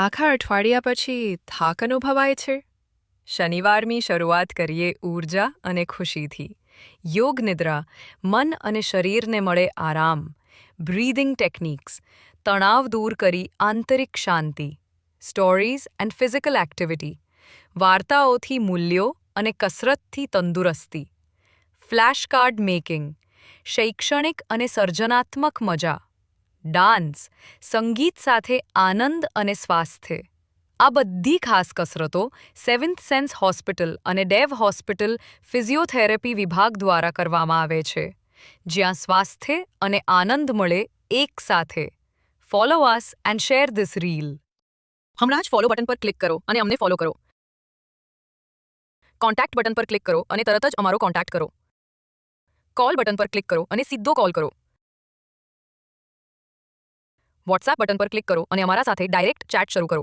આખા અઠવાડિયા પછી થાક અનુભવાય છે? શનિવારની શરૂઆત કરીએ ઊર્જા અને ખુશીથી. યોગ નિદ્રા, મન અને શરીરને મળે આરામ. બ્રીધિંગ ટેકનિક્સ, તણાવ દૂર કરી આંતરિક શાંતિ. સ્ટોરીઝ એન્ડ ફિઝિકલ એક્ટિવિટી, વાર્તાઓથી મૂલ્યો અને કસરતથી તંદુરસ્તી. ફ્લેશ કાર્ડ મેકિંગ, શૈક્ષણિક અને સર્જનાત્મક મજા. ડાન્સ, સંગીત સાથે આનંદ અને સ્વાસ્થ્ય. આ બધી ખાસ કસરતો સેવન્થ સેન્સ હોસ્પિટલ અને ડેવ હોસ્પિટલ ફિઝિયોથેરાપી વિભાગ દ્વારા કરવામાં આવે છે, જ્યાં સ્વાસ્થ્ય અને આનંદ મળે એક સાથે. Follow us and share this reel. હમણાં જ ફોલો બટન પર ક્લિક કરો અને અમને ફોલો કરો. કોન્ટેક્ટ બટન પર ક્લિક કરો અને તરત જ અમારો કોન્ટેક્ટ કરો. કોલ બટન પર ક્લિક કરો અને સીધો કોલ કરો. વોટ્સએપ બટન પર ક્લિક કરો અને અમારા સાથે ડાયરેક્ટ ચેટ શરૂ કરો.